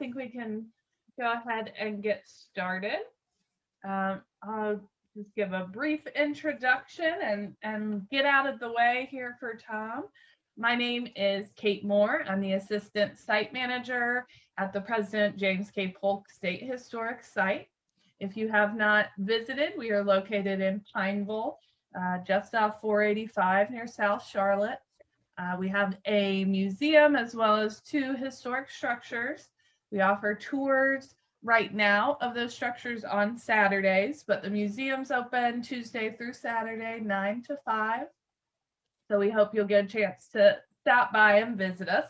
think we can go ahead and get started. I'll just give a brief introduction and get out of the way here for Tom. My name is Kate Moore. I'm the Assistant Site Manager at the President James K. Polk State Historic Site. If you have not visited, we are located in Pineville, just off 485 near South Charlotte. We have a museum as well as 2 historic structures. We offer tours right now of those structures on Saturdays, but the museum's open Tuesday through Saturday, 9 to 5. So we hope you'll get a chance to stop by and visit us.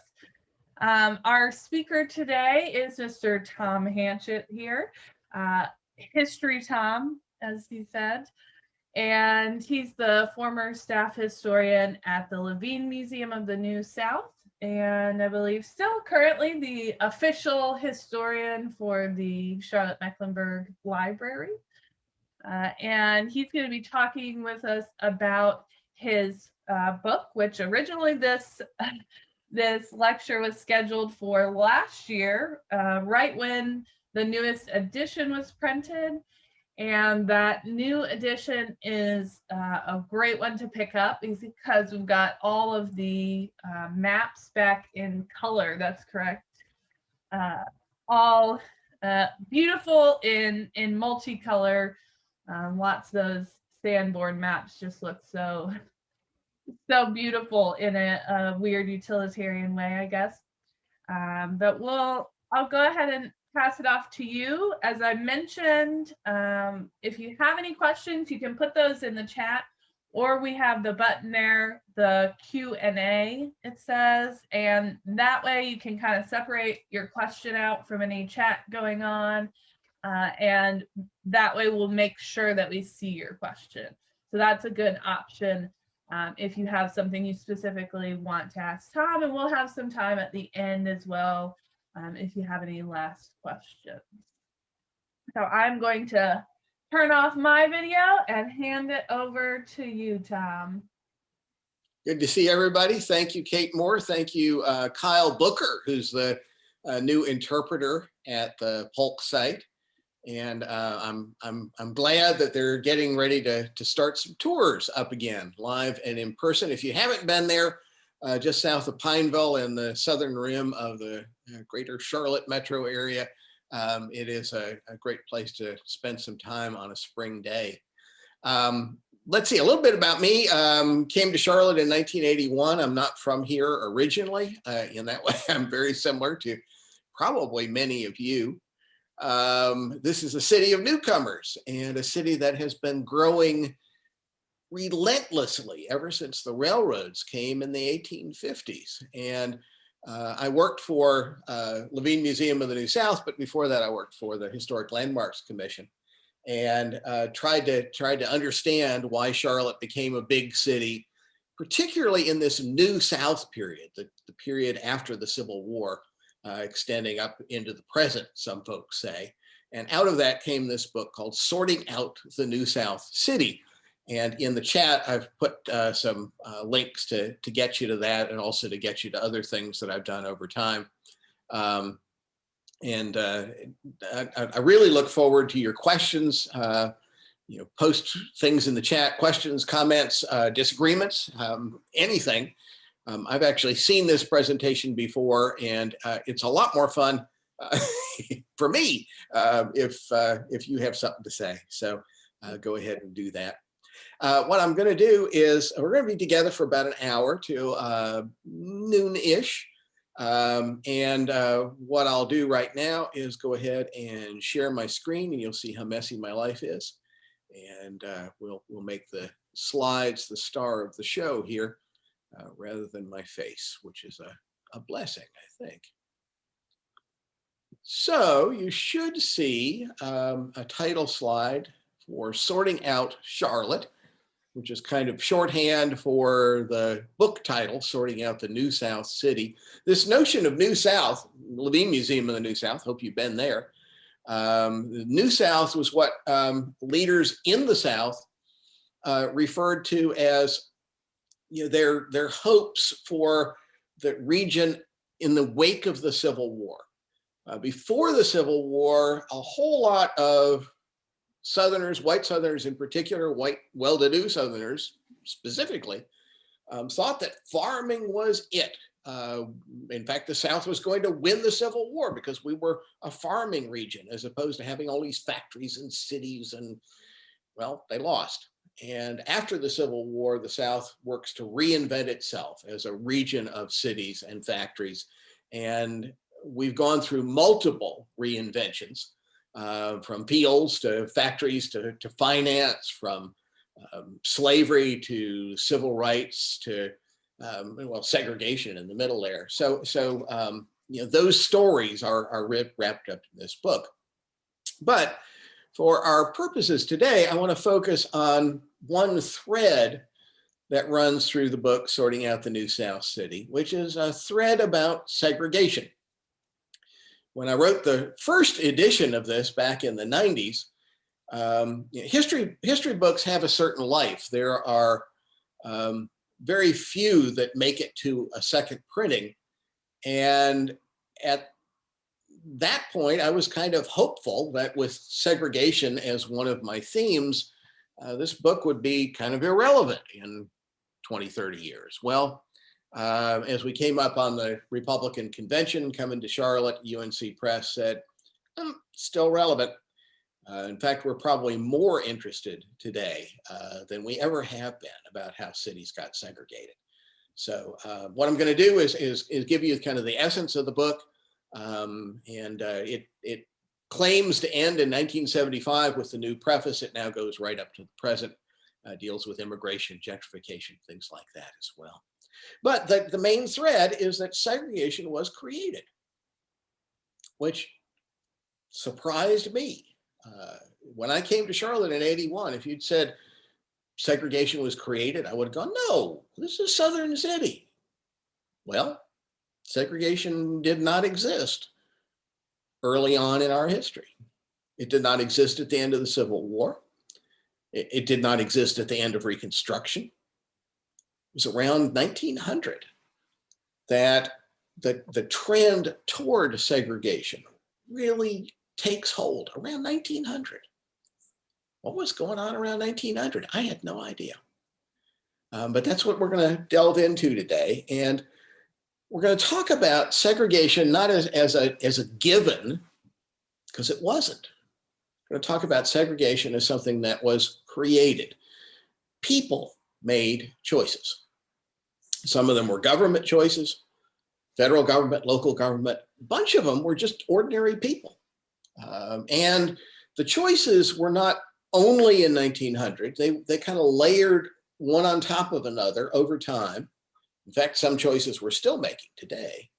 Our speaker today is Mr. Tom Hanchett here, History Tom, as he said. And he's the former staff historian at the Levine Museum of the New South, and I believe still currently the official historian for the Charlotte-Mecklenburg Library. And he's going to be talking with us about his book, which originally this lecture was scheduled for last year, right when the newest edition was printed. And that new edition is a great one to pick up because we've got all of the maps back in color. That's correct. All beautiful in multicolor. Lots of those Sanborn maps just look so beautiful in a weird utilitarian way, I guess. But I'll go ahead and pass it off to you. As I mentioned, if you have any questions, you can put those in the chat, or we have the button there, the Q&A, it says, and that way you can kind of separate your question out from any chat going on, and that way we'll make sure that we see your question. So that's a good option if you have something you specifically want to ask Tom, and we'll have some time at the end as well if you have any last questions. So I'm going to turn off my video and hand it over to you, Tom. Good to see everybody. Thank you, Kate Moore. Thank you, Kyle Booker, who's the new interpreter at the Polk site. And I'm glad that they're getting ready to start some tours up again, live and in person. If you haven't been there, just south of Pineville in the southern rim of the greater Charlotte metro area, it is a great place to spend some time on a spring day. Let's see, a little bit about me. Came to Charlotte in 1981. I'm not from here originally. In that way, I'm very similar to probably many of you. This is a city of newcomers and a city that has been growing relentlessly ever since the railroads came in the 1850s. And I worked for Levine Museum of the New South, but before that I worked for the Historic Landmarks Commission and tried to understand why Charlotte became a big city, particularly in this New South period, the period after the Civil War, extending up into the present, some folks say. And out of that came this book called Sorting Out the New South City. And in the chat, I've put some links to get you to that and also to get you to other things that I've done over time. I really look forward to your questions. Post things in the chat, questions, comments, disagreements, anything. I've actually seen this presentation before, and it's a lot more fun for me if you have something to say. So go ahead and do that. What I'm going to do is we're going to be together for about an hour to noon-ish. What I'll do right now is go ahead and share my screen, and you'll see how messy my life is. And we'll make the slides the star of the show here rather than my face, which is a blessing, I think. So you should see a title slide for Sorting Out Charlotte, which is kind of shorthand for the book title, Sorting Out the New South City. This notion of New South, Levine Museum of the New South, hope you've been there. The New South was what leaders in the South referred to as their hopes for the region in the wake of the Civil War. Before the Civil War, a whole lot of Southerners, white Southerners in particular, white well-to-do Southerners specifically, thought that farming was it. In fact, the South was going to win the Civil War because we were a farming region as opposed to having all these factories and cities, and well, they lost. And after the Civil War, the South works to reinvent itself as a region of cities and factories. And we've gone through multiple reinventions, from fields to factories to finance, from slavery to civil rights to well, segregation in the middle there. So those stories are wrapped up in this book. But for our purposes today, I want to focus on one thread that runs through the book, Sorting Out the New South City, which is a thread about segregation. When I wrote the first edition of this back in the 90s, history books have a certain life. There are very few that make it to a second printing. And at that point, I was kind of hopeful that with segregation as one of my themes, this book would be kind of irrelevant in 20, 30 years. Well, as we came up on the Republican convention coming to Charlotte, UNC Press said, still relevant. In fact, we're probably more interested today than we ever have been about how cities got segregated. So what I'm going to do is give you kind of the essence of the book. It claims to end in 1975 with the new preface. It now goes right up to the present, deals with immigration, gentrification, things like that as well. But the main thread is that segregation was created, which surprised me. When I came to Charlotte in '81, if you'd said segregation was created, I would have gone, no, this is a Southern city. Well, segregation did not exist early on in our history. It did not exist at the end of the Civil War. It did not exist at the end of Reconstruction. It was around 1900 that the trend toward segregation really takes hold, around 1900. What was going on around 1900? I had no idea. But that's what we're going to delve into today. And we're going to talk about segregation not as a given, because it wasn't. We're going to talk about segregation as something that was created. People made choices. Some of them were government choices, federal government, local government. A bunch of them were just ordinary people. And the choices were not only in 1900. They kind of layered one on top of another over time. In fact, some choices we're still making today.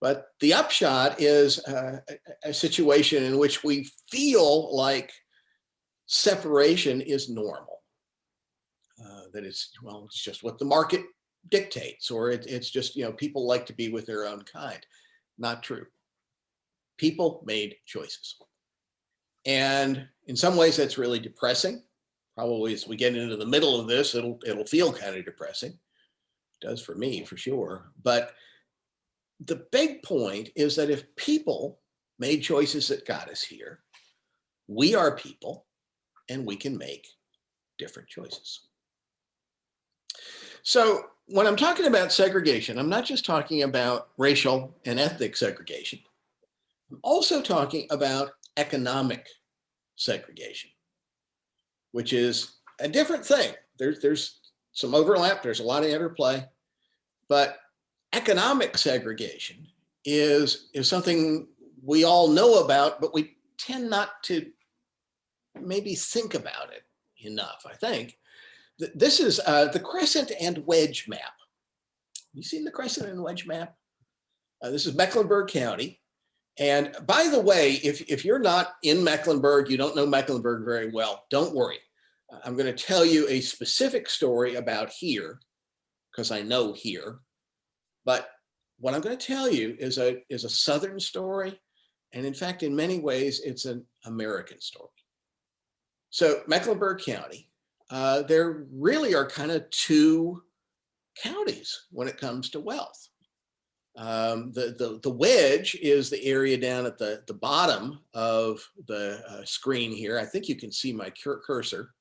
But the upshot is a situation in which we feel like separation is normal. That it's just what the market dictates, or it's just, people like to be with their own kind. Not true. People made choices. And in some ways that's really depressing. Probably as we get into the middle of this, it'll feel kind of depressing. It does for me, for sure. But the big point is that if people made choices that got us here, we are people and we can make different choices. So when I'm talking about segregation, I'm not just talking about racial and ethnic segregation. I'm also talking about economic segregation, which is a different thing. There's some overlap, there's a lot of interplay, but economic segregation is something we all know about, but we tend not to maybe think about it enough, I think. This is the crescent and wedge map. You seen the crescent and wedge map? This is Mecklenburg County. And by the way, if you're not in Mecklenburg, you don't know Mecklenburg very well, don't worry. I'm going to tell you a specific story about here, because I know here. But what I'm going to tell you is a Southern story. And in fact, in many ways, it's an American story. So Mecklenburg County, there really are kind of two counties when it comes to wealth. The wedge is the area down at the bottom of the screen here. I think you can see my cursor.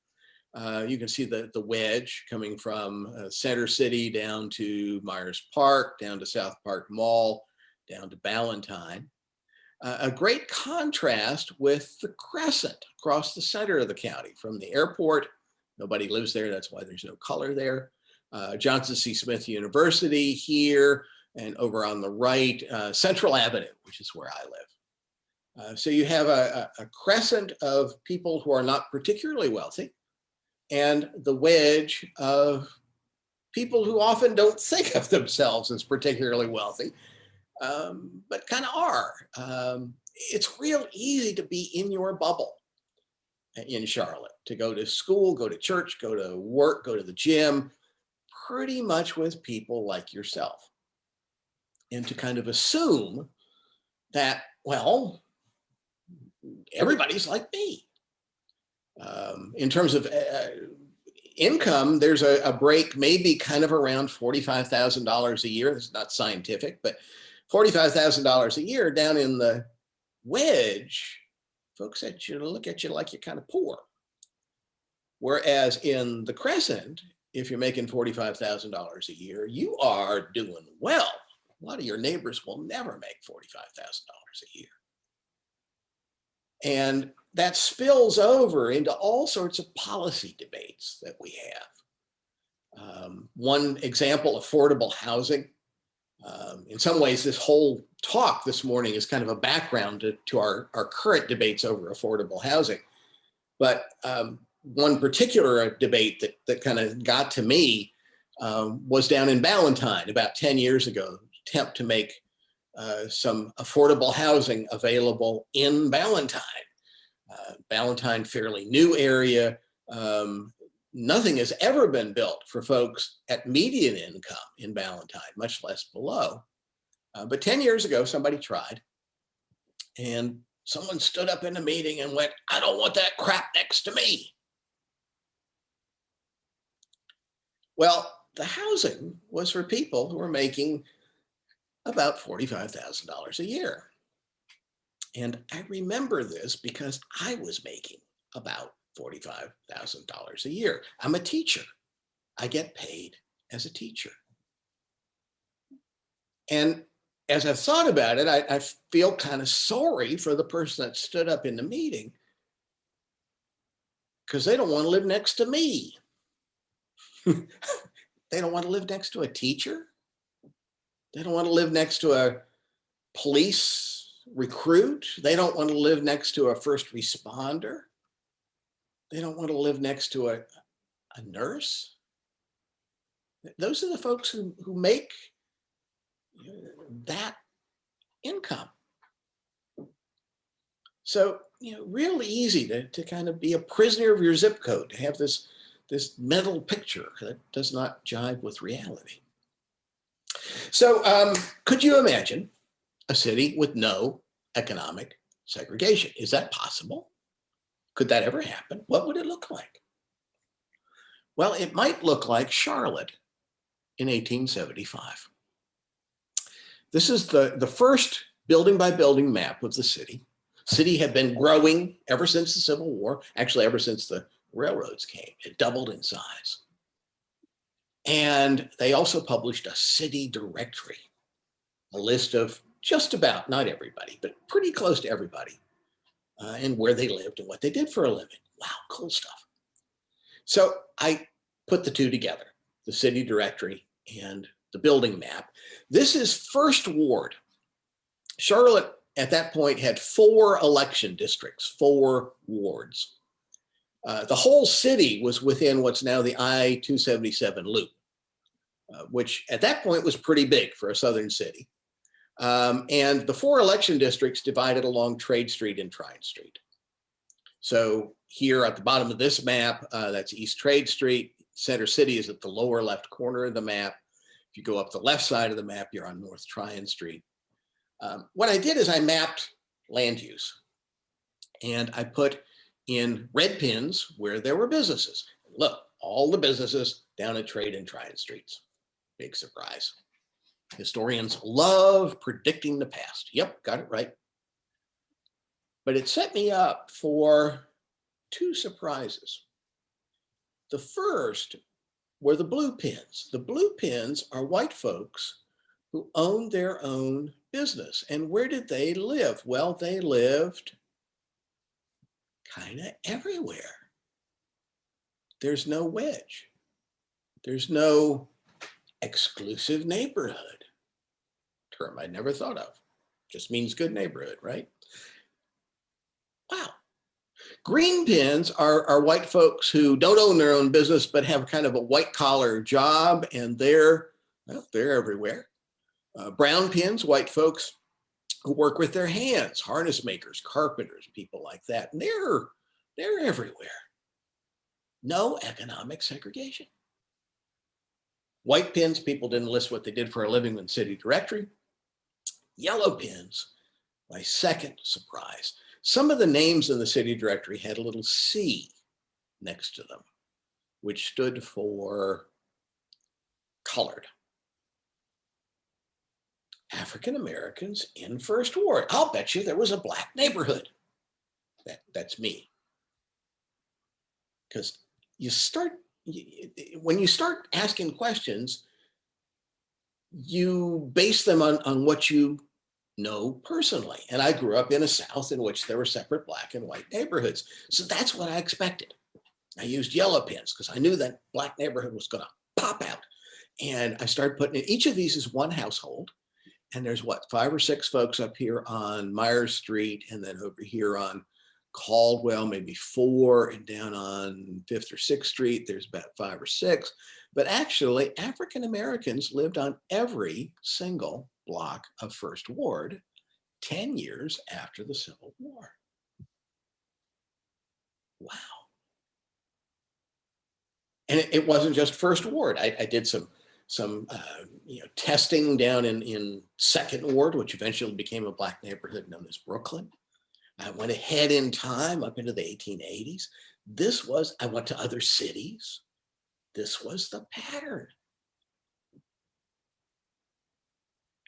You can see the wedge coming from Center City down to Myers Park, down to South Park Mall, down to Ballantyne. A great contrast with the crescent across the center of the county from the airport. Nobody lives there, that's why there's no color there. Johnson C. Smith University here, and over on the right, Central Avenue, which is where I live. So you have a crescent of people who are not particularly wealthy, and the wedge of people who often don't think of themselves as particularly wealthy, but kind of are. It's real easy to be in your bubble in Charlotte, to go to school, go to church, go to work, go to the gym, pretty much with people like yourself. And to kind of assume that, well, everybody's like me. In terms of income, there's a break maybe kind of around $45,000 a year. This is not scientific, but $45,000 a year down in the wedge, folks look at you like you're kind of poor. Whereas in the crescent, if you're making $45,000 a year, you are doing well. A lot of your neighbors will never make $45,000 a year. And that spills over into all sorts of policy debates that we have. One example, affordable housing. In some ways, this whole talk this morning is kind of a background to our current debates over affordable housing. But one particular debate that kind of got to me was down in Ballantyne about 10 years ago, attempt to make some affordable housing available in Ballantyne. Ballantyne, fairly new area. Nothing has ever been built for folks at median income in Ballantyne, much less below. But 10 years ago, somebody tried, and someone stood up in a meeting and went, "I don't want that crap next to me." Well, the housing was for people who were making about $45,000 a year. And I remember this because I was making about $45,000 a year. I'm a teacher. I get paid as a teacher. And as I've thought about it, I feel kind of sorry for the person that stood up in the meeting, because they don't want to live next to me. They don't want to live next to a teacher. They don't want to live next to a police recruit. They don't want to live next to a first responder. They don't want to live next to a nurse. Those are the folks who make that income. So, real easy to kind of be a prisoner of your zip code, to have this mental picture that does not jive with reality. So could you imagine a city with no economic segregation? Is that possible? Could that ever happen? What would it look like? Well, it might look like Charlotte in 1875. This is the first building by building map of the city. City had been growing ever since the Civil War, actually ever since the railroads came. It doubled in size. And they also published a city directory, a list of just about, not everybody, but pretty close to everybody, and where they lived and what they did for a living. Wow, cool stuff. So I put the two together, the city directory and the building map. This is First Ward. Charlotte at that point had 4 election districts, 4 wards. The whole city was within what's now the I-277 loop, which at that point was pretty big for a southern city. And the 4 election districts divided along Trade Street and Trine Street. So here at the bottom of this map, that's East Trade Street. Center City is at the lower left corner of the map. If you go up the left side of the map, you're on North Tryon Street. What I did is I mapped land use, and I put in red pins where there were businesses. Look, all the businesses down at Trade and Tryon Streets. Big surprise. Historians love predicting the past. Yep, got it right. But it set me up for two surprises. The first were the blue pins. The blue pins are white folks who owned their own business. And where did they live? Well, they lived kind of everywhere. There's no wedge. There's no exclusive neighborhood. Term I never thought of. Just means good neighborhood, right? Wow. Green pins are white folks who don't own their own business, but have kind of a white collar job, and they're everywhere. Brown pins, white folks who work with their hands, harness makers, carpenters, people like that. And they're everywhere. No economic segregation. White pins, people didn't list what they did for a living in the city directory. Yellow pins, my second surprise. Some of the names in the city directory had a little C next to them, which stood for colored. African Americans in First Ward. I'll bet you there was a black neighborhood. That's me. Because when you start asking questions, you base them on what you know personally. And I grew up in a South in which there were separate black and white neighborhoods. So that's what I expected. I used yellow pins because I knew that black neighborhood was going to pop out. And I started putting in, each of these is one household. And there's what, 5 or 6 folks up here on Myers Street, and then over here on Caldwell, maybe 4, and down on 5th or 6th Street, there's about 5 or 6. But actually, African Americans lived on every single block of First Ward 10 years after the Civil War. Wow. And it wasn't just First Ward. I did some testing down in Second Ward, which eventually became a black neighborhood known as Brooklyn. I went ahead in time up into the 1880s. I went to other cities. This was the pattern.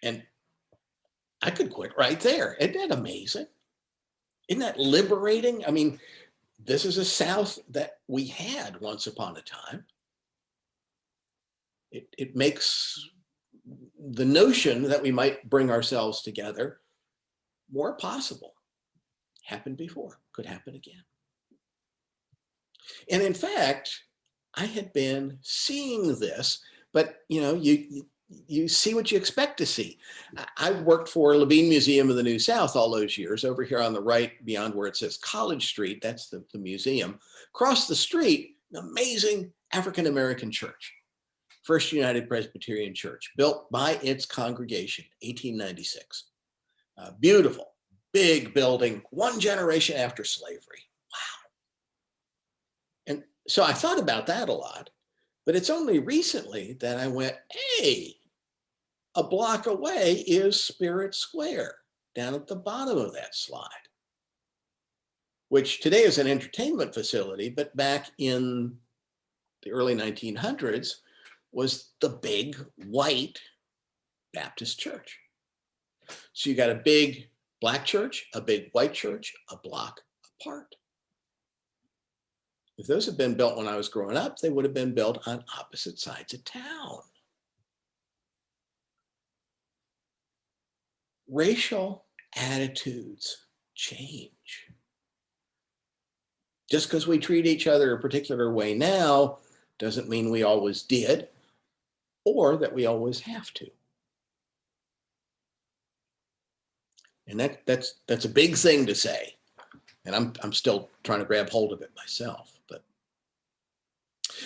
And I could quit right there. Isn't that amazing? Isn't that liberating? I mean, this is a South that we had once upon a time. It makes the notion that we might bring ourselves together more possible. Happened before, could happen again. And in fact, I had been seeing this, but you see what you expect to see. I worked for Levine Museum of the New South all those years. Over here on the right, beyond where it says College Street, that's the museum. Across the street, an amazing African-American church. First United Presbyterian Church, built by its congregation, 1896. Beautiful, big building, one generation after slavery. Wow. And so I thought about that a lot, but it's only recently that I went, hey, a block away is Spirit Square, down at the bottom of that slide, which today is an entertainment facility, but back in the early 1900s, was the big white Baptist church. So you got a big black church, a big white church, a block apart. If those had been built when I was growing up, they would have been built on opposite sides of town. Racial attitudes change. Just because we treat each other a particular way now doesn't mean we always did, or that we always have to. And that's a big thing to say. And I'm still trying to grab hold of it myself. But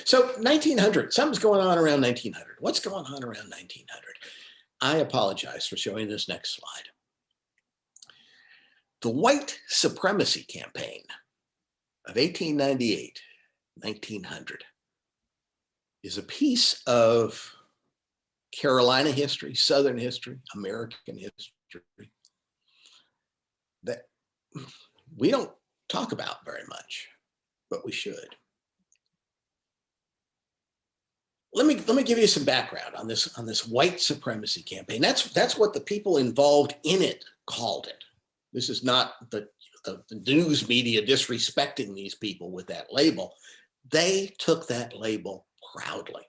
so 1900, something's going on around 1900. What's going on around 1900? I apologize for showing this next slide. The White Supremacy campaign of 1898, 1900 is a piece of Carolina history, Southern history, American history that we don't talk about very much, but we should. let me give you some background on this white supremacy campaign. That's what the people involved in it called it. This is not the news media disrespecting these people with that label. They took that label proudly.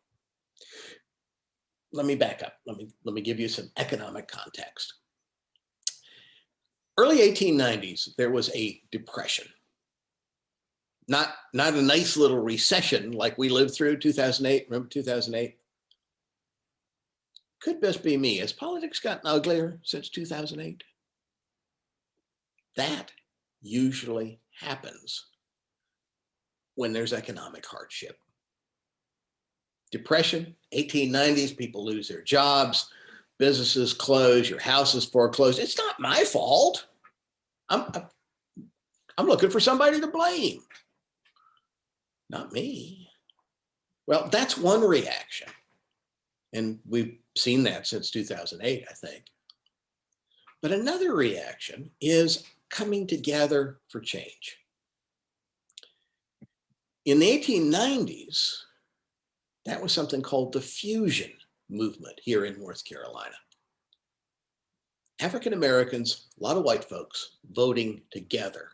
Let me back up. Let me give you some economic context. Early 1890s, there was a depression. Not a nice little recession like we lived through 2008. Remember 2008? Could best be me. Has politics gotten uglier since 2008? That usually happens when there's economic hardship. Depression, 1890s, people lose their jobs, businesses close, your house is foreclosed. It's not my fault. I'm looking for somebody to blame. Not me. Well, that's one reaction. And we've seen that since 2008, I think. But another reaction is coming together for change. In the 1890s, that was something called the fusion movement here in North Carolina. African Americans, a lot of white folks voting together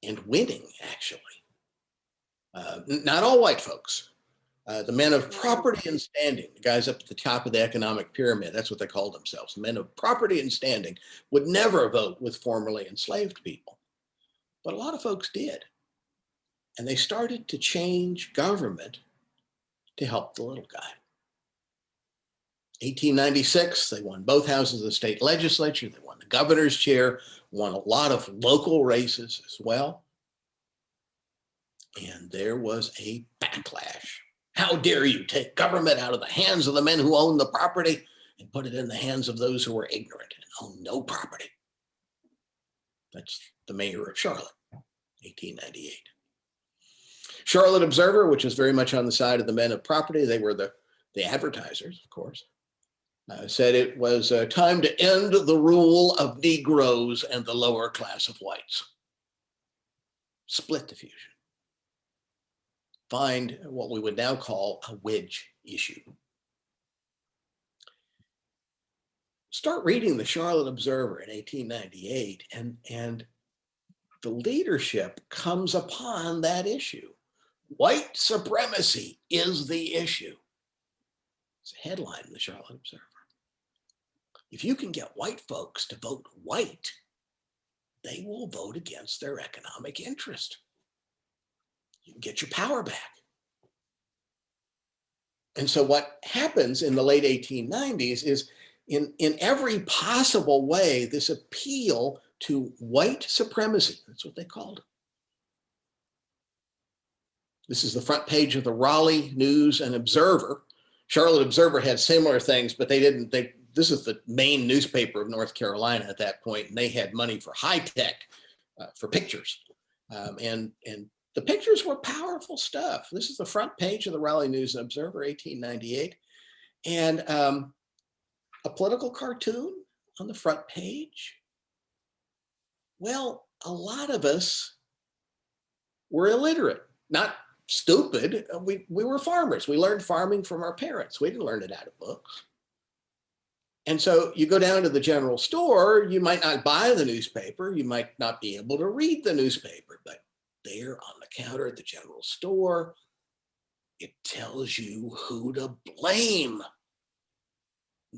and winning, actually. Not all white folks. The men of property and standing, the guys up at the top of the economic pyramid, that's what they called themselves. Men of property and standing would never vote with formerly enslaved people. But a lot of folks did. And they started to change government to help the little guy. 1896, they won both houses of the state legislature. They won the governor's chair, won a lot of local races as well. And there was a backlash. How dare you take government out of the hands of the men who own the property and put it in the hands of those who are ignorant and own no property? That's the mayor of Charlotte, 1898. Charlotte Observer, which was very much on the side of the men of property, they were the advertisers, of course, said it was time to end the rule of Negroes and the lower class of whites. Split the fusion. Find what we would now call a wedge issue. Start reading the Charlotte Observer in 1898, and the leadership comes upon that issue. White supremacy is the issue. It's a headline in the Charlotte Observer. If you can get white folks to vote white, they will vote against their economic interest. You can get your power back. And so what happens in the late 1890s is in every possible way, this appeal to white supremacy, that's what they called it. This is the front page of the Raleigh News and Observer. Charlotte Observer had similar things, but this is the main newspaper of North Carolina at that point, and they had money for high tech, for pictures. And the pictures were powerful stuff. This is the front page of the Raleigh News and Observer, 1898. And a political cartoon on the front page. Well, a lot of us were illiterate, not stupid. We were farmers. We learned farming from our parents. We didn't learn it out of books. And so you go down to the general store, you might not buy the newspaper, you might not be able to read the newspaper, but there on the counter at the general store, it tells you who to blame.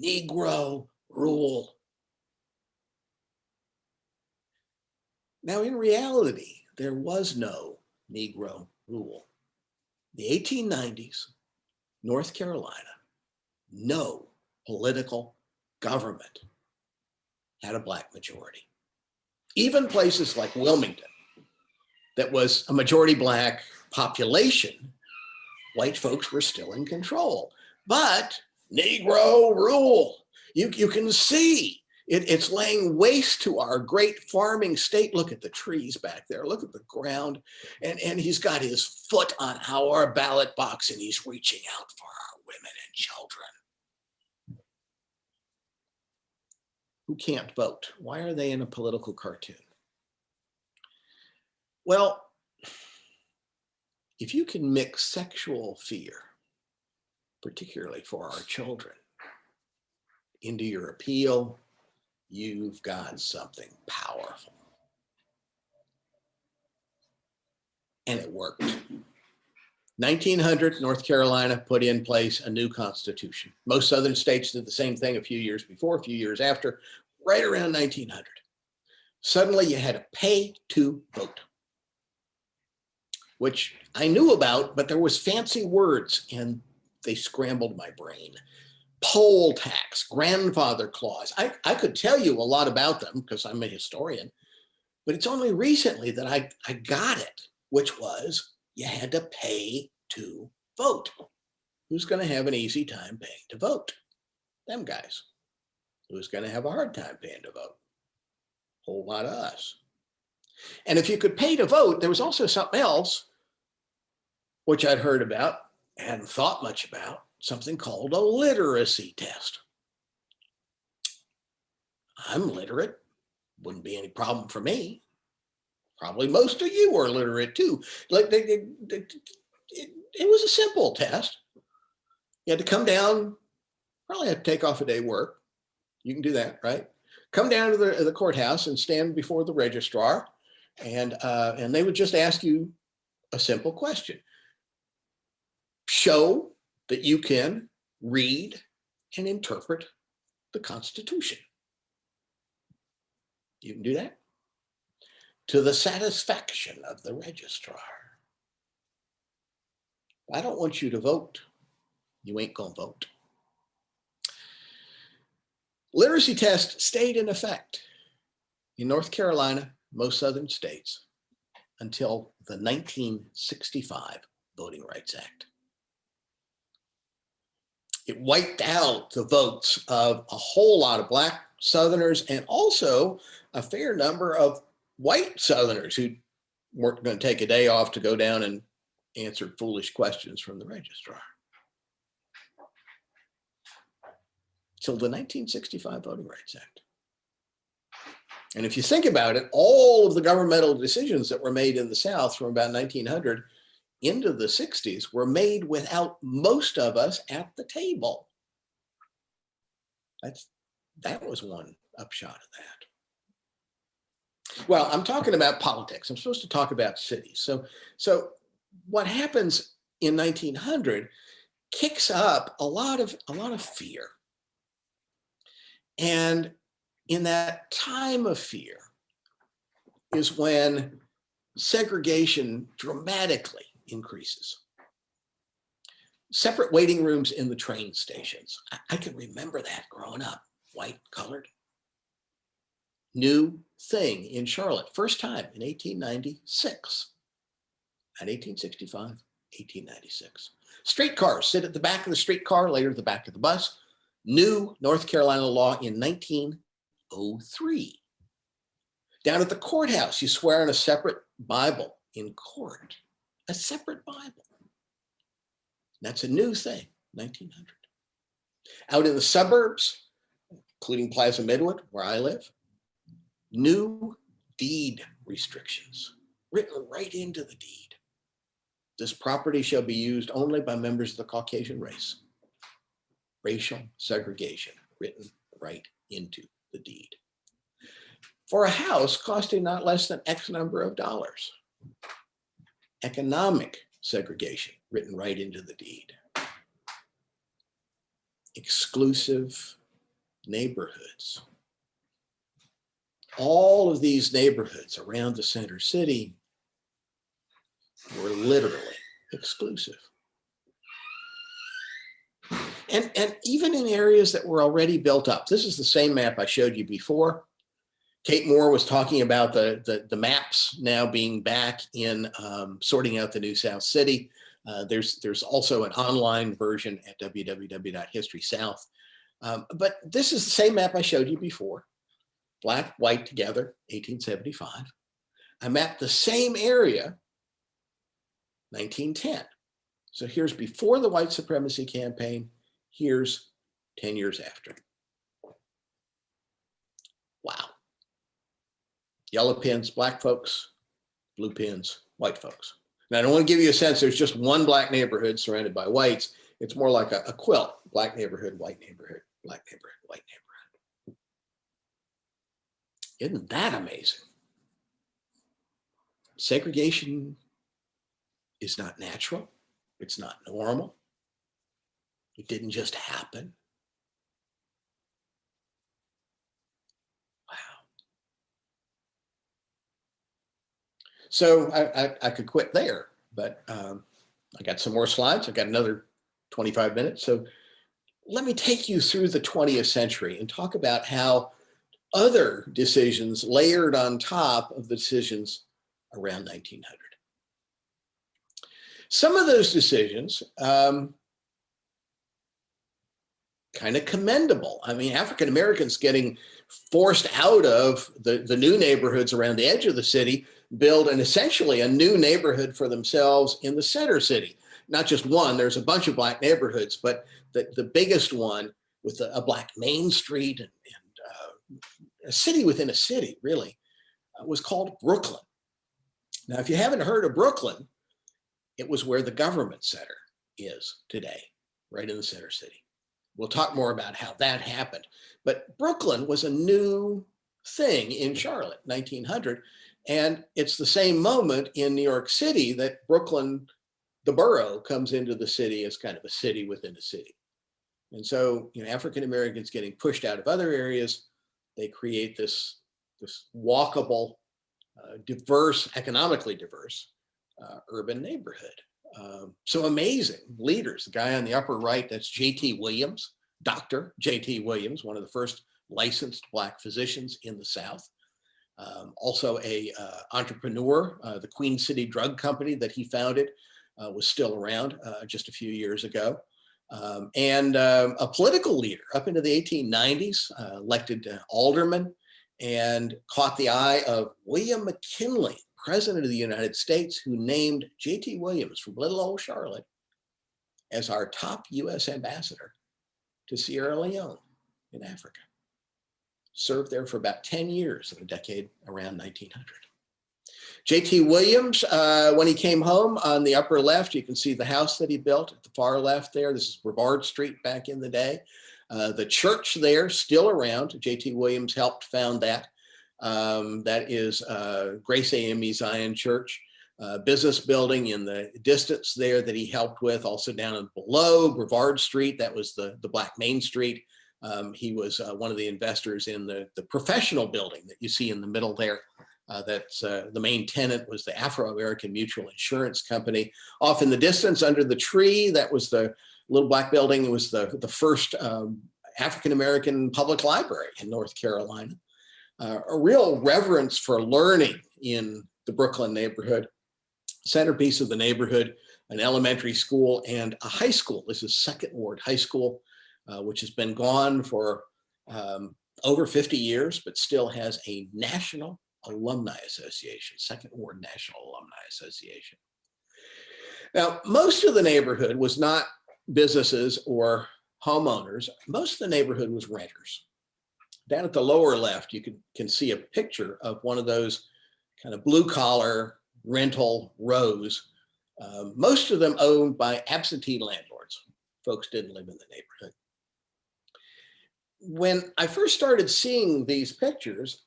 Negro rule. Now, in reality, there was no Negro rule. The 1890s, North Carolina, no political government had a Black majority. Even places like Wilmington, that was a majority Black population, white folks were still in control. But Negro rule, you can see it's laying waste to our great farming state. Look at the trees back there. Look at the ground. And he's got his foot on our ballot box and he's reaching out for our women and children who can't vote. Why are they in a political cartoon? Well, if you can mix sexual fear particularly for our children, into your appeal, you've got something powerful. And it worked. 1900, North Carolina put in place a new constitution. Most southern states did the same thing a few years before, a few years after, right around 1900. Suddenly you had to pay to vote, which I knew about, but there was fancy words and they scrambled my brain. Poll tax, grandfather clause. I could tell you a lot about them because I'm a historian, but it's only recently that I got it, which was you had to pay to vote. Who's going to have an easy time paying to vote? Them guys. Who's going to have a hard time paying to vote? Whole lot of us. And if you could pay to vote, there was also something else, which I'd heard about, hadn't thought much about, something called a literacy test. I'm literate, wouldn't be any problem for me. Probably most of you are literate too. Like it was a simple test. You had to come down, probably had to take off a day work. You can do that, right? Come down to the courthouse and stand before the registrar, and they would just ask you a simple question. Show that you can read and interpret the Constitution. You can do that to the satisfaction of the registrar. I don't want you to vote. You ain't gonna vote. Literacy test stayed in effect in North Carolina, most southern states, until the 1965 Voting Rights Act. It wiped out the votes of a whole lot of Black Southerners and also a fair number of white Southerners who weren't going to take a day off to go down and answer foolish questions from the registrar. Till the 1965 Voting Rights Act. And if you think about it, all of the governmental decisions that were made in the South from about 1900 into the 60s were made without most of us at the table. That was one upshot of that. Well, I'm talking about politics. I'm supposed to talk about cities. So what happens in 1900 kicks up a lot of fear. And in that time of fear is when segregation dramatically increases. Separate waiting rooms in the train stations. I can remember that growing up, white, colored. New thing in Charlotte, first time in 1896. Not 1865, 1896. Streetcars, sit at the back of the streetcar, later the back of the bus. New North Carolina law in 1903. Down at the courthouse, you swear on a separate Bible in court. A separate Bible. That's a new thing, 1900. Out in the suburbs, including Plaza Midwood, where I live, new deed restrictions written right into the deed. This property shall be used only by members of the Caucasian race. Racial segregation written right into the deed. For a house costing not less than X number of dollars. Economic segregation written right into the deed. Exclusive neighborhoods. All of these neighborhoods around the center city were literally exclusive. And even in areas that were already built up. This is the same map I showed you before. Kate Moore was talking about the maps now being back in sorting out the new South City. There's also an online version at www.historysouth. But this is the same map I showed you before. Black, white together, 1875. I mapped the same area, 1910. So here's before the white supremacy campaign. Here's 10 years after. Wow. Yellow pins, Black folks, blue pins, white folks. Now, I don't want to give you a sense there's just one Black neighborhood surrounded by whites. It's more like a quilt, black neighborhood, white neighborhood, black neighborhood, white neighborhood. Isn't that amazing? Segregation is not natural. It's not normal. It didn't just happen. Wow. So I could quit there, but I got some more slides. I've got another 25 minutes. So let me take you through the 20th century and talk about how other decisions layered on top of the decisions around 1900. Some of those decisions, kind of commendable. I mean, African Americans getting forced out of the new neighborhoods around the edge of the city, build essentially a new neighborhood for themselves in the center city. Not just one, there's a bunch of black neighborhoods, but the biggest one with a black Main Street and a city within a city, really, was called Brooklyn. Now, if you haven't heard of Brooklyn, it was where the government center is today, right in the center city. We'll talk more about how that happened. But Brooklyn was a new thing in Charlotte, 1900. And it's the same moment in New York City that Brooklyn, the borough, comes into the city as kind of a city within a city. And so, African Americans getting pushed out of other areas, they create this walkable, diverse, economically diverse urban neighborhood. So amazing leaders. The guy on the upper right, that's J.T. Williams, Dr. J.T. Williams, one of the first licensed black physicians in the South. Also a entrepreneur. The Queen City Drug Company that he founded was still around just a few years ago. And a political leader up into the 1890s, elected alderman, and caught the eye of William McKinley, President of the United States, who named J.T. Williams from little old Charlotte as our top U.S. ambassador to Sierra Leone in Africa. Served there for about 10 years in a decade around 1900. J.T. Williams, when he came home, on the upper left, you can see the house that he built. At the far left there, this is Brevard Street back in the day. The church there, still around. J.T. Williams helped found that. That is Grace AME Zion Church. Business building in the distance there that he helped with. Also down and below Brevard Street, that was the Black Main Street. He was one of the investors in the professional building that you see in the middle there. That's the main tenant was the Afro-American Mutual Insurance Company. Off in the distance under the tree, that was the little black building. It was the first African-American public library in North Carolina. A real reverence for learning in the Brooklyn neighborhood. Centerpiece of the neighborhood, an elementary school and a high school. This is Second Ward High School, which has been gone for over 50 years, but still has a national alumni association, Second Ward National Alumni Association. Now, most of the neighborhood was not businesses or homeowners. Most of the neighborhood was renters. Down at the lower left, you can see a picture of one of those kind of blue collar rental rows. Most of them owned by absentee landlords. Folks didn't live in the neighborhood. When I first started seeing these pictures,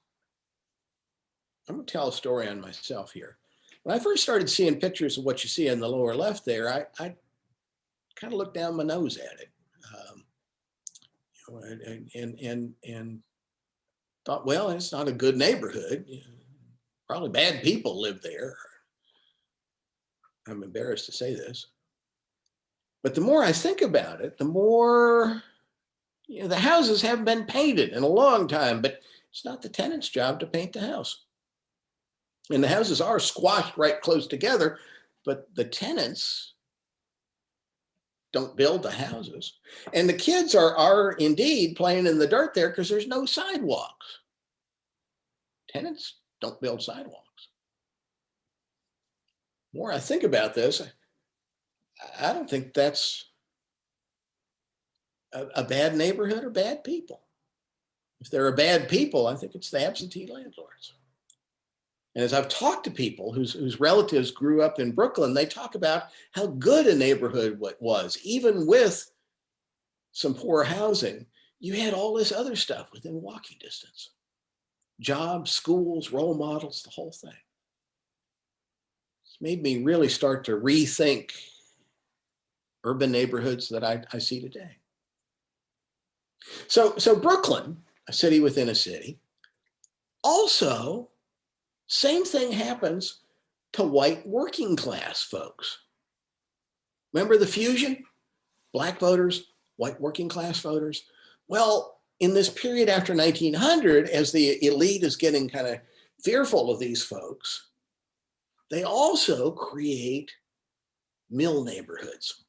I'm going to tell a story on myself here. When I first started seeing pictures of what you see in the lower left there, I kind of looked down my nose at it. And thought, well, it's not a good neighborhood. Probably bad people live there. I'm embarrassed to say this. But the more I think about it, the more, the houses haven't been painted in a long time, but it's not the tenant's job to paint the house. And the houses are squashed right close together, but the tenants don't build the houses. And the kids are indeed playing in the dirt there because there's no sidewalks. Tenants don't build sidewalks. The more I think about this, I don't think that's a bad neighborhood or bad people. If there are bad people, I think it's the absentee landlords. And as I've talked to people whose relatives grew up in Brooklyn, they talk about how good a neighborhood was. Even with some poor housing, you had all this other stuff within walking distance. Jobs, schools, role models, the whole thing. It's made me really start to rethink urban neighborhoods that I see today. So Brooklyn, a city within a city, also, same thing happens to white working class folks. Remember the fusion? Black voters, white working class voters. Well, in this period after 1900, as the elite is getting kind of fearful of these folks, they also create mill neighborhoods.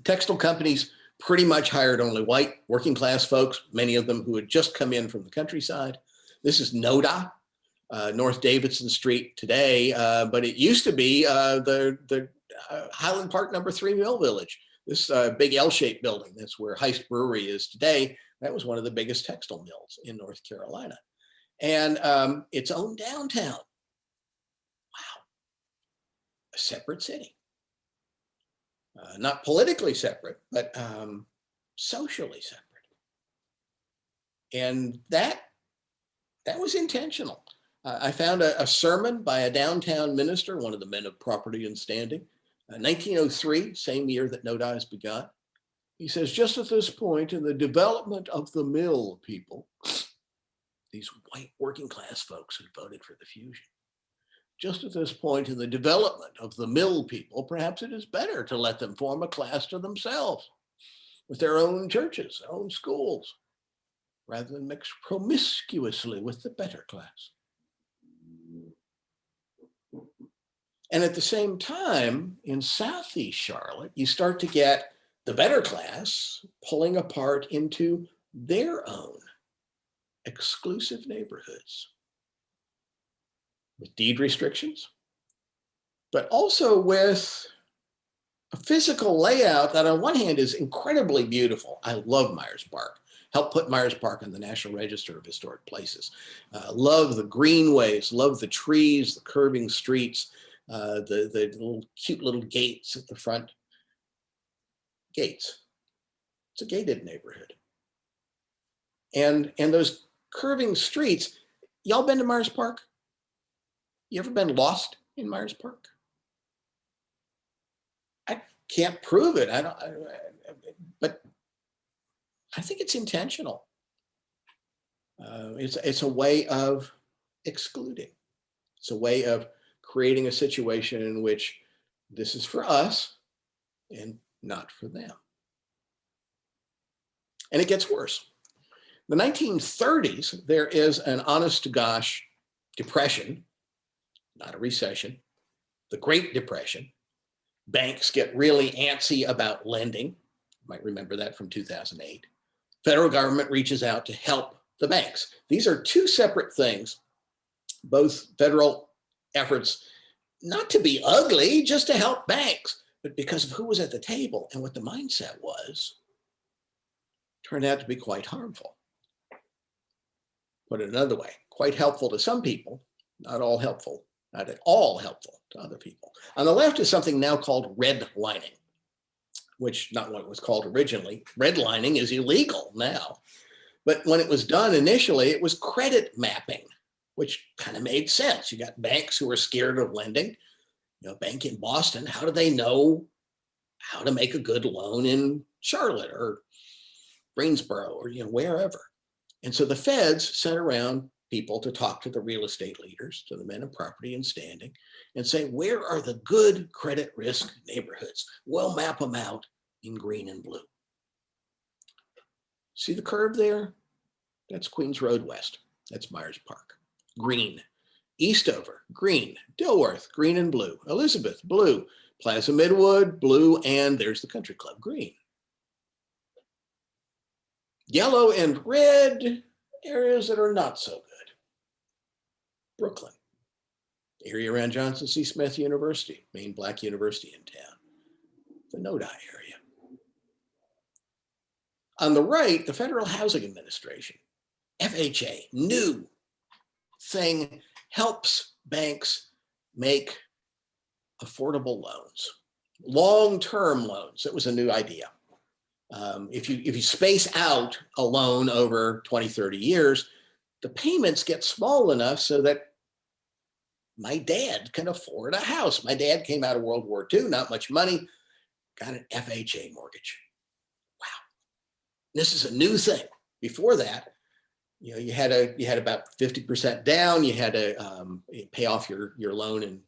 Textile companies pretty much hired only white working class folks, many of them who had just come in from the countryside. This is NODA, North Davidson Street today, but it used to be the Highland Park number 3 Mill Village. This big L-shaped building, that's where Heist Brewery is today. That was one of the biggest textile mills in North Carolina. And its own downtown. Wow, a separate city. Not politically separate, but socially separate. And that was intentional. I found a sermon by a downtown minister, one of the men of property and standing, 1903, same year that NODA has begun. He says, just at this point in the development of the mill people, these white working class folks who voted for the fusion, just at this point in the development of the mill people, perhaps it is better to let them form a class to themselves with their own churches, their own schools, rather than mix promiscuously with the better class. And at the same time, in Southeast Charlotte, you start to get the better class pulling apart into their own exclusive neighborhoods with deed restrictions, but also with a physical layout that on one hand is incredibly beautiful. I love Myers Park. Helped put Myers Park on the National Register of Historic Places. Love the greenways, love the trees, the curving streets, the little cute little gates at the front. Gates. It's a gated neighborhood. And those curving streets, y'all been to Myers Park? You ever been lost in Myers Park? I can't prove it. But I think it's intentional. It's a way of excluding. It's a way of creating a situation in which this is for us and not for them. And it gets worse. In the 1930s, there is an honest to gosh depression, not a recession, the Great Depression. Banks get really antsy about lending. You might remember that from 2008. Federal government reaches out to help the banks. These are two separate things, both federal efforts not to be ugly, just to help banks, but because of who was at the table and what the mindset was, turned out to be quite harmful. Put it another way, quite helpful to some people, not all helpful, not at all helpful to other people. On the left is something now called redlining, which not what it was called originally. Redlining is illegal now. But when it was done initially, it was credit mapping, which kind of made sense. You got banks who are scared of lending. You know, bank in Boston, how do they know how to make a good loan in Charlotte or Greensboro or wherever? And so the feds sent around people to talk to the real estate leaders, to the men of property and standing, and say, where are the good credit risk neighborhoods? We'll map them out in green and blue. See the curve there? That's Queens Road West. That's Myers Park. Green. Eastover, green. Dilworth, green and blue. Elizabeth, blue. Plaza Midwood, blue, and there's the Country Club, green. Yellow and red, areas that are not so good. Brooklyn, area around Johnson C. Smith University, main Black university in town. The NODA area. On the right, the Federal Housing Administration, FHA, new thing helps banks make affordable loans, long-term loans. That was a new idea. If you space out a loan over 20, 30 years, the payments get small enough so that my dad can afford a house. My dad came out of World War II, not much money, got an FHA mortgage. Wow, this is a new thing. Before that, you had about 50% down. You had to pay off your loan in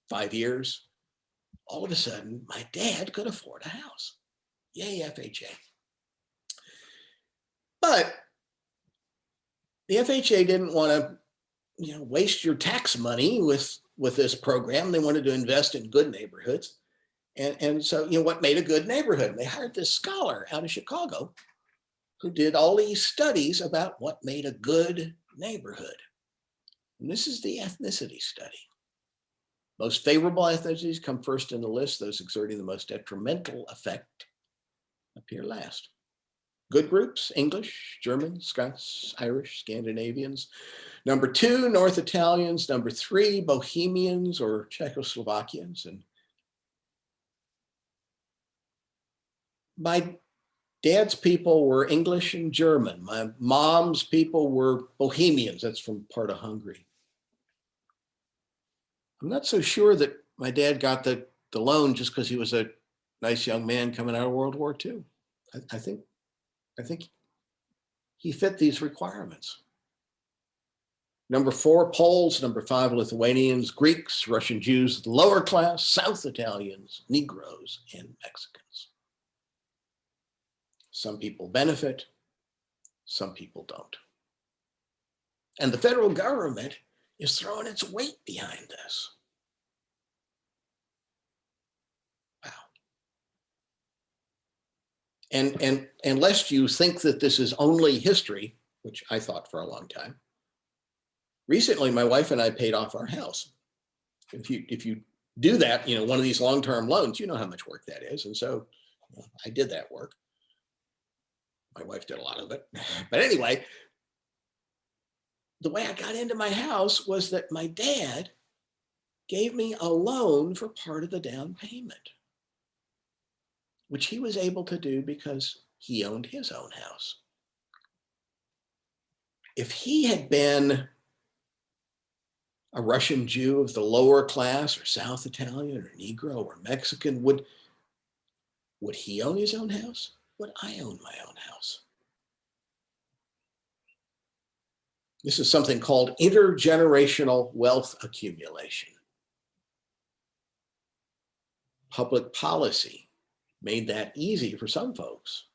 5 years. All of a sudden, my dad could afford a house. Yay, FHA. But the FHA didn't want to waste your tax money with this program. They wanted to invest in good neighborhoods. And so, what made a good neighborhood? They hired this scholar out of Chicago who did all these studies about what made a good neighborhood. And this is the ethnicity study. Most favorable ethnicities come first in the list. Those exerting the most detrimental effect appear last. Good groups: English, German, Scots, Irish, Scandinavians. Number 2, North Italians. Number 3, Bohemians or Czechoslovakians. And my dad's people were English and German. My mom's people were Bohemians. That's from part of Hungary. I'm not so sure that my dad got the loan just because he was a nice young man coming out of World War II. I think he fit these requirements. Number 4, Poles. Number 5, Lithuanians, Greeks, Russian Jews, the lower class, South Italians, Negroes, and Mexicans. Some people benefit, some people don't. And the federal government is throwing its weight behind this. Wow. And lest you think that this is only history, which I thought for a long time, recently my wife and I paid off our house. If you do that, one of these long-term loans, you know how much work that is. And so I did that work. My wife did a lot of it. But anyway, the way I got into my house was that my dad gave me a loan for part of the down payment, which he was able to do because he owned his own house. If he had been a Russian Jew of the lower class, or South Italian, or Negro, or Mexican, would he own his own house? Would I own my own house? This is something called intergenerational wealth accumulation. Public policy made that easy for some folks,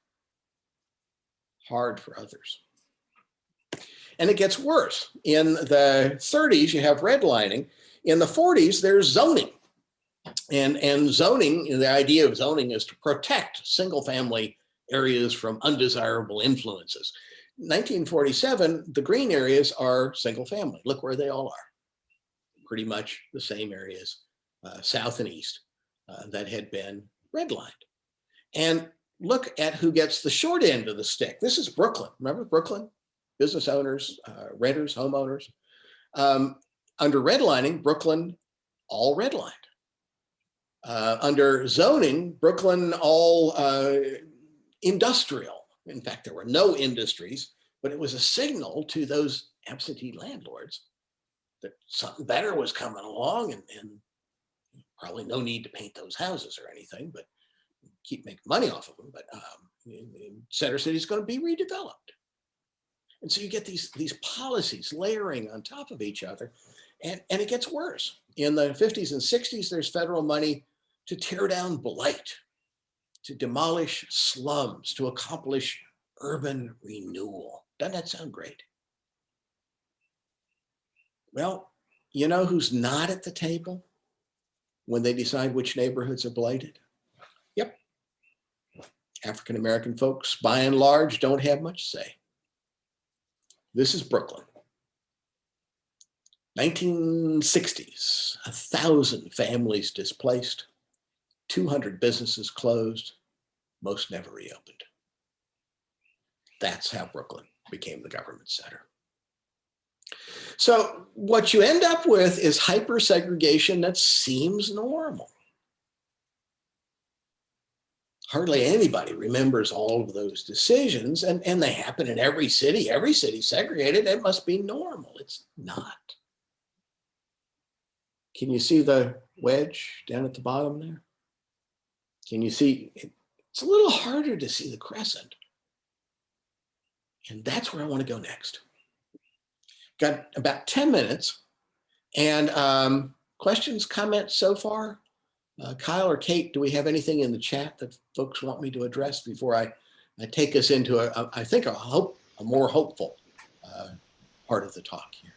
hard for others. And it gets worse. In the 30s, you have redlining. In the 40s, there's zoning. And zoning, the idea of zoning is to protect single-family areas from undesirable influences. 1947, the green areas are single-family. Look where they all are. Pretty much the same areas, south and east, that had been redlined. And look at who gets the short end of the stick. This is Brooklyn. Remember Brooklyn? Business owners, renters, homeowners. Under redlining, Brooklyn all redlined. Under zoning, Brooklyn all industrial. In fact, there were no industries, but it was a signal to those absentee landlords that something better was coming along, and probably no need to paint those houses or anything, but keep making money off of them. But Center City is going to be redeveloped. And so you get these policies layering on top of each other, and it gets worse. In the 50s and 60s, there's federal money to tear down blight, to demolish slums, to accomplish urban renewal. Doesn't that sound great? Well, you know who's not at the table when they decide which neighborhoods are blighted? Yep. African-American folks, by and large, don't have much say. This is Brooklyn. 1960s, 1,000 families displaced, 200 businesses closed, most never reopened. That's how Brooklyn became the government center. So what you end up with is hypersegregation that seems normal. Hardly anybody remembers all of those decisions, and they happen in every city. Every city segregated. It must be normal. It's not. Can you see the wedge down at the bottom there? Can you see? It's a little harder to see the crescent. And that's where I want to go next. Got about 10 minutes. And questions, comments so far? Kyle or Kate, do we have anything in the chat that folks want me to address before I take us into, I think, a more hopeful part of the talk here?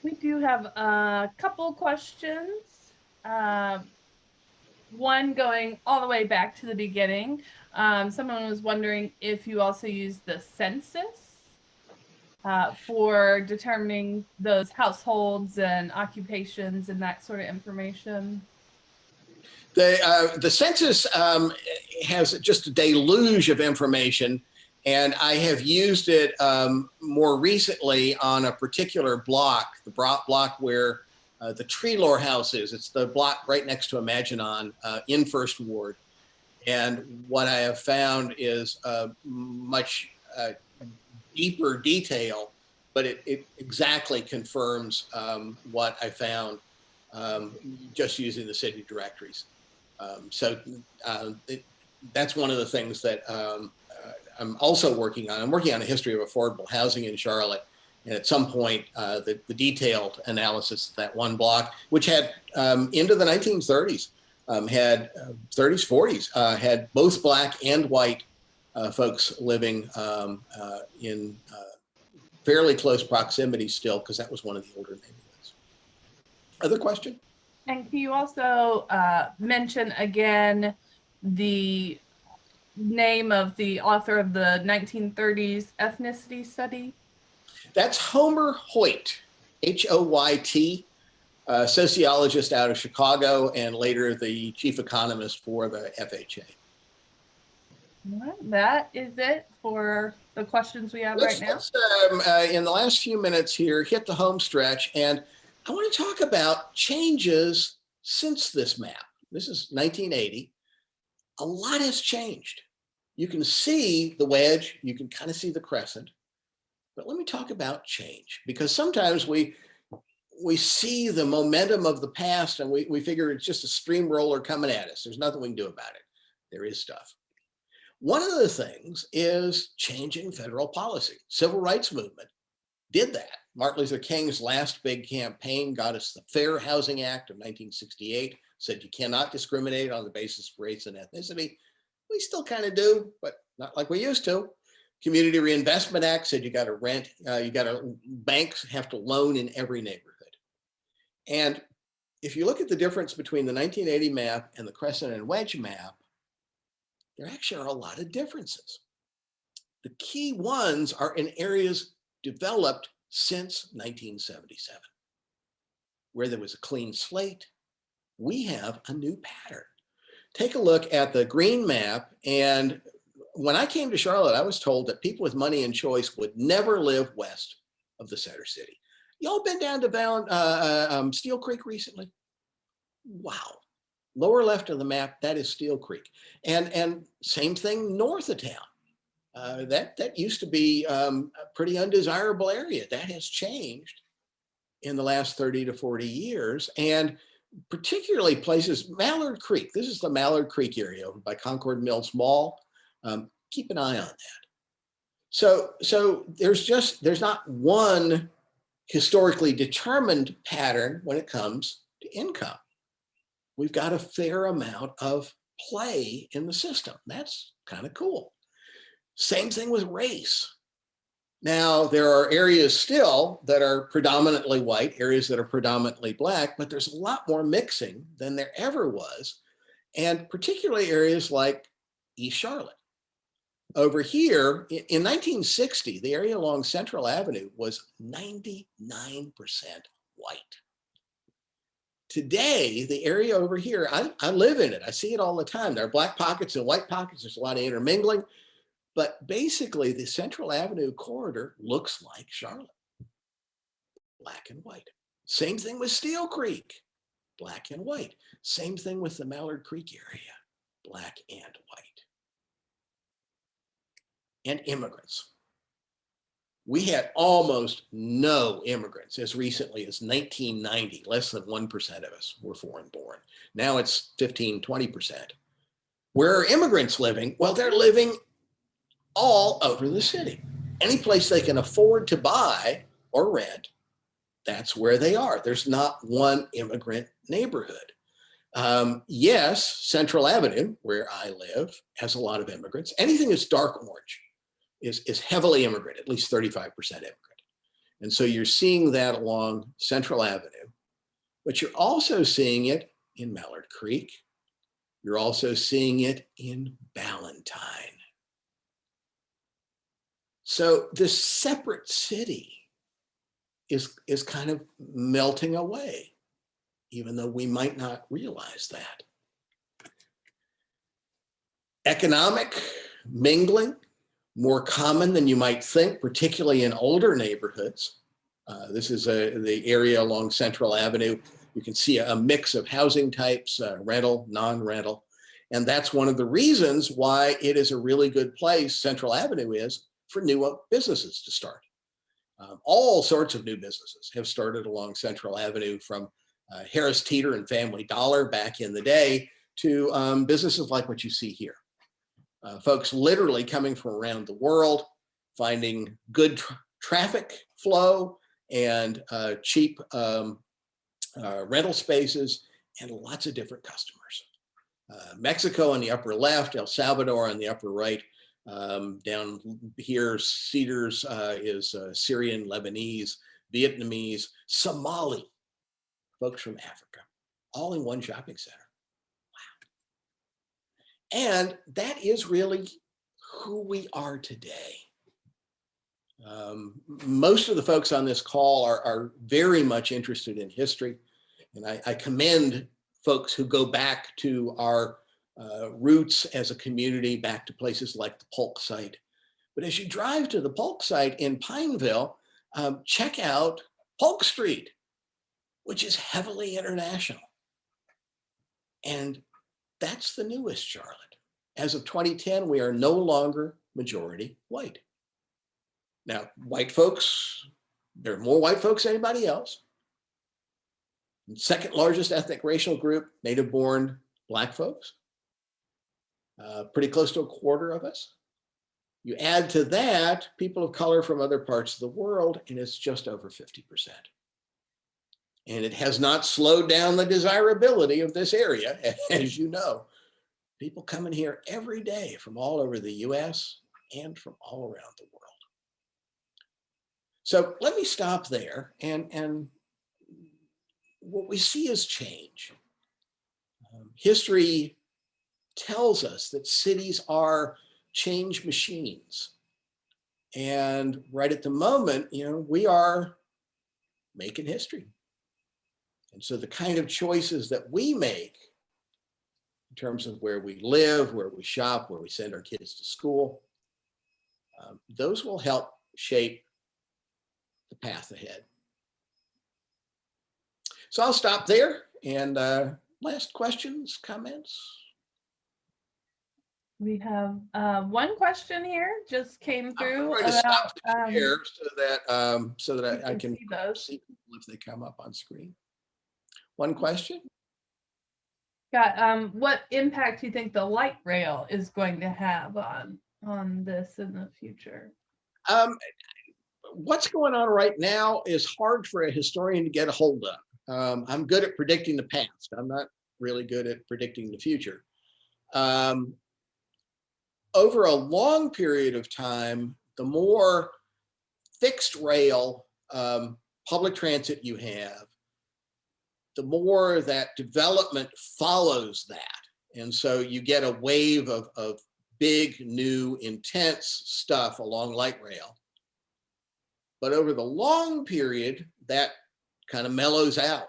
We do have a couple questions. One going all the way back to the beginning. Someone was wondering if you also use the census for determining those households and occupations and that sort of information. The census has just a deluge of information, and I have used it more recently on a particular block, the block where the Treelore House is. It's the block right next to Imaginon in First Ward. And what I have found is much deeper detail, but it exactly confirms what I found just using the city directories. That's one of the things that I'm also working on. I'm working on a history of affordable housing in Charlotte. And at some point, the detailed analysis of that one block, which had into the 1930s, had 30s, 40s, had both Black and white folks living in fairly close proximity still, because that was one of the older neighborhoods. Other question? And can you also mention again the name of the author of the 1930s ethnicity study? That's Homer Hoyt, H-O-Y-T, sociologist out of Chicago, and later the chief economist for the FHA. Well, that is it for the questions we have right now. Let's in the last few minutes here, hit the home stretch, and I want to talk about changes since this map. This is 1980. A lot has changed. You can see the wedge, you can kind of see the crescent, but let me talk about change, because sometimes we see the momentum of the past and we figure it's just a steamroller coming at us. There's nothing we can do about it. There is stuff. One of the things is changing federal policy. Civil rights movement did that. Martin Luther King's last big campaign got us the Fair Housing Act of 1968, said you cannot discriminate on the basis of race and ethnicity. We still kind of do, but not like we used to. Community Reinvestment Act said you got to rent, banks have to loan in every neighborhood. And if you look at the difference between the 1980 map and the crescent and wedge map, there actually are a lot of differences. The key ones are in areas developed since 1977, where there was a clean slate. We have a new pattern. Take a look at the green map, and when I came to Charlotte, I was told that people with money and choice would never live west of the center city. Y'all been down to Steel Creek recently? Wow. Lower left of the map, that is Steel Creek. And same thing north of town. That used to be a pretty undesirable area. That has changed in the last 30 to 40 years. And particularly places, Mallard Creek, this is the Mallard Creek area over by Concord Mills Mall. Keep an eye on that. So there's not one historically determined pattern when it comes to income. We've got a fair amount of play in the system. That's kind of cool. Same thing with race. Now, there are areas still that are predominantly white, areas that are predominantly Black, but there's a lot more mixing than there ever was, and particularly areas like East Charlotte. Over here, in 1960, the area along Central Avenue was 99% white. Today, the area over here, I live in it. I see it all the time. There are Black pockets and white pockets. There's a lot of intermingling. But basically, the Central Avenue corridor looks like Charlotte. black and white. Same thing with Steel Creek, black and white. Same thing with the Mallard Creek area, black and white. And immigrants. We had almost no immigrants as recently as 1990. Less than 1% of us were foreign born. Now it's 15, 20%. Where are immigrants living? Well, they're living all over the city. Any place they can afford to buy or rent, that's where they are. There's not one immigrant neighborhood. Yes, Central Avenue, where I live, has a lot of immigrants. Anything that's dark orange is heavily immigrant, at least 35% immigrant. And so you're seeing that along Central Avenue, but you're also seeing it in Mallard Creek. You're also seeing it in Ballantyne. So this separate city is kind of melting away, even though we might not realize that. Economic mingling, more common than you might think, particularly in older neighborhoods. This is the area along Central Avenue. You can see a mix of housing types, rental, non-rental. And that's one of the reasons why it is a really good place, Central Avenue is, for new businesses to start. All sorts of new businesses have started along Central Avenue, from Harris Teeter and Family Dollar back in the day to businesses like what you see here. Folks literally coming from around the world, finding good traffic flow and cheap rental spaces and lots of different customers. Mexico on the upper left, El Salvador on the upper right. Down here, Cedars is Syrian, Lebanese, Vietnamese, Somali, folks from Africa, all in one shopping center. And that is really who we are today. Most of the folks on this call are very much interested in history. And I commend folks who go back to our roots as a community, back to places like the Polk site. But as you drive to the Polk site in Pineville, check out Polk Street, which is heavily international. And that's the newest Charlotte. As of 2010, we are no longer majority white. Now, white folks, there are more white folks than anybody else. Second largest ethnic racial group, native born Black folks. Pretty close to a quarter of us. You add to that people of color from other parts of the world, and it's just over 50%. And it has not slowed down the desirability of this area, as you know. People coming here every day from all over the US and from all around the world. So let me stop there. And what we see is change. History tells us that cities are change machines. And right at the moment, we are making history. And so the kind of choices that we make in terms of where we live, where we shop, where we send our kids to school, those will help shape the path ahead. So I'll stop there. And last questions, comments? We have one question here just came through. I'm going to stop the share so that I can see those if they come up on screen. One question. Got what impact do you think the light rail is going to have on this in the future? What's going on right now is hard for a historian to get a hold of. I'm good at predicting the past. I'm not really good at predicting the future. Over a long period of time, the more fixed rail public transit you have, the more that development follows that. And so you get a wave of big, new, intense stuff along light rail. But over the long period, that kind of mellows out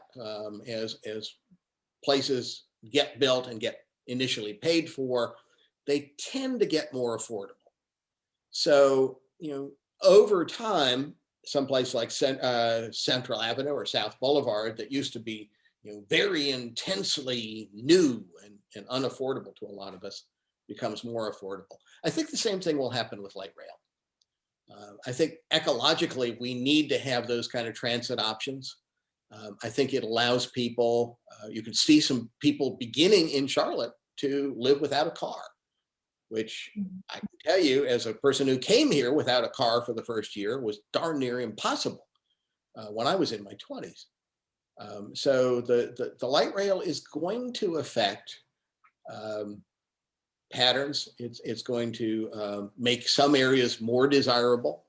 as places get built and get initially paid for. They tend to get more affordable. So, over time, someplace like Central Avenue or South Boulevard that used to be, very intensely new and unaffordable to a lot of us becomes more affordable. I think the same thing will happen with light rail. I think ecologically, we need to have those kind of transit options. I think it allows people, you can see some people beginning in Charlotte to live without a car, which I can tell you as a person who came here without a car for the first year was darn near impossible when I was in my 20s. So the light rail is going to affect patterns. It's going to make some areas more desirable.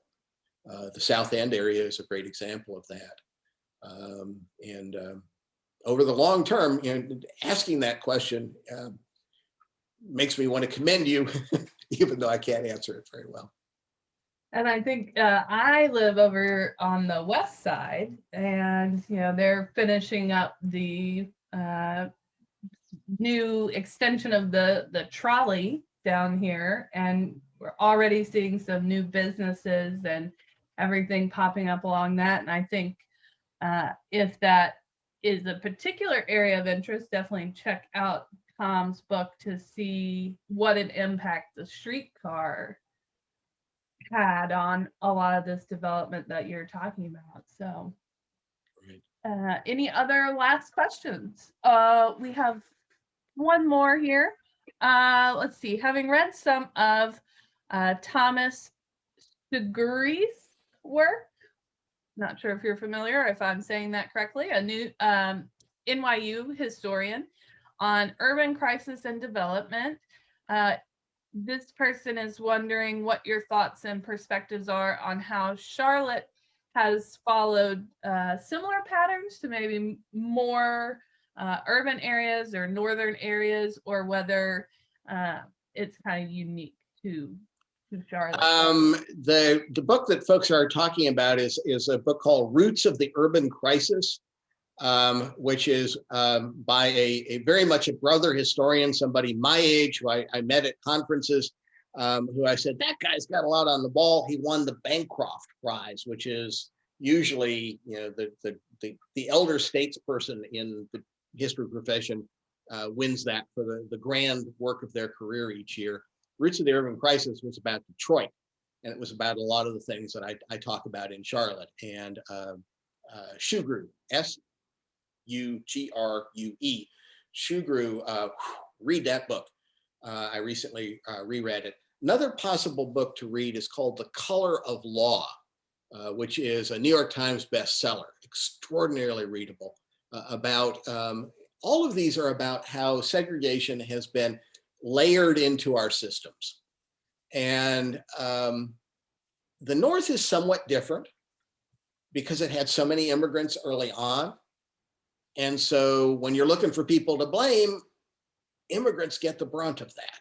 The South End area is a great example of that. And over the long term, asking that question makes me want to commend you, even though I can't answer it very well. And I think I live over on the west side, and they're finishing up the new extension of the trolley down here, and we're already seeing some new businesses and everything popping up along that. And I think if that is a particular area of interest, definitely check out Tom's book to see what an impact the streetcar had on a lot of this development that you're talking about. So any other last questions? We have one more here. Let's see. Having read some of Thomas Segregation's work, not sure if you're familiar, if I'm saying that correctly, a new NYU historian on urban crisis and development. This person is wondering what your thoughts and perspectives are on how Charlotte has followed similar patterns to maybe more urban areas or northern areas, or whether it's kind of unique to Charlotte. The book that folks are talking about is a book called Roots of the Urban Crisis, which is by a very much a brother historian, somebody my age who I met at conferences, who I said, that guy's got a lot on the ball. He won the Bancroft Prize, which is usually the elder statesperson in the history profession wins that for the grand work of their career each year. Roots of the Urban Crisis was about Detroit, and it was about a lot of the things that I talk about in Charlotte. And Shugru, S-U-G-R-U-E, Shugru, read that book. I recently reread it. Another possible book to read is called The Color of Law, which is a New York Times bestseller, extraordinarily readable, about all of these are about how segregation has been layered into our systems. And the North is somewhat different because it had so many immigrants early on. And so when you're looking for people to blame, immigrants get the brunt of that.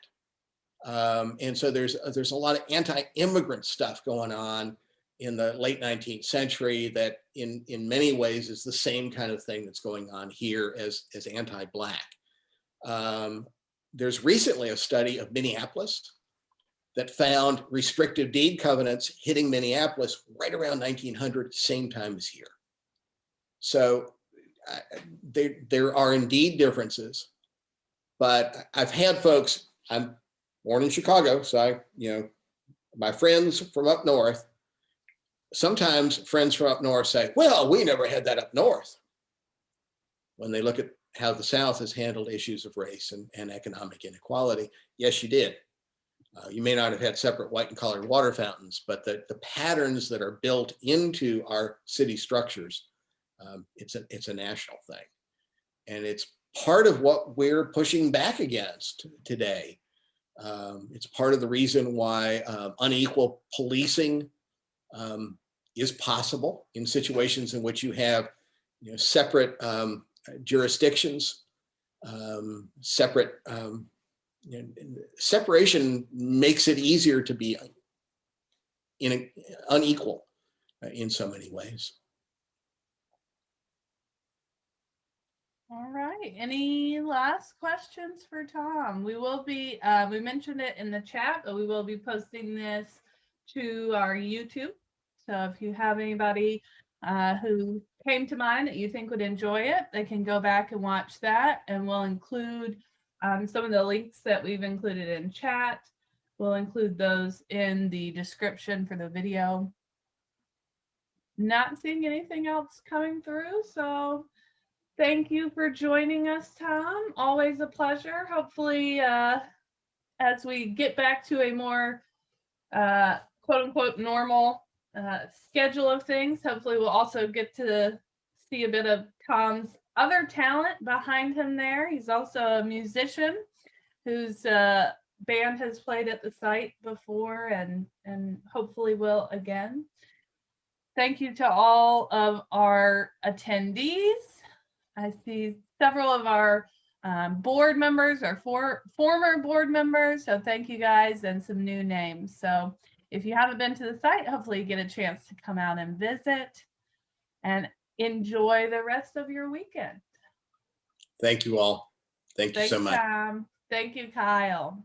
And so there's a lot of anti-immigrant stuff going on in the late 19th century that in many ways is the same kind of thing that's going on here as anti-Black. There's recently a study of Minneapolis that found restrictive deed covenants hitting Minneapolis right around 1900, same time as here. So there are indeed differences, but I've had folks, I'm born in Chicago, so my friends from up north, sometimes friends from up north say, well, we never had that up north. When they look at how the South has handled issues of race and economic inequality, yes, you did. You may not have had separate white and colored water fountains, but the patterns that are built into our city structures, it's a national thing. And it's part of what we're pushing back against today. It's part of the reason why unequal policing is possible in situations in which you have separate jurisdictions, separate separation makes it easier to be unequal in so many ways. All right. Any last questions for Tom? We will be, we mentioned it in the chat, but we will be posting this to our YouTube. So if you have anybody who came to mind that you think would enjoy it, they can go back and watch that. And we'll include some of the links that we've included in chat. We'll include those in the description for the video. Not seeing anything else coming through, so thank you for joining us, Tom. Always a pleasure. Hopefully, as we get back to a more quote unquote normal schedule of things, hopefully we'll also get to see a bit of Tom's other talent behind him there. He's also a musician whose band has played at the site before and hopefully will again. Thank you to all of our attendees. I see several of our board members or former board members. So thank you guys, and some new names. So if you haven't been to the site, hopefully you get a chance to come out and visit, and enjoy the rest of your weekend. Thank you all. Thank you so much. Thank you, Kyle.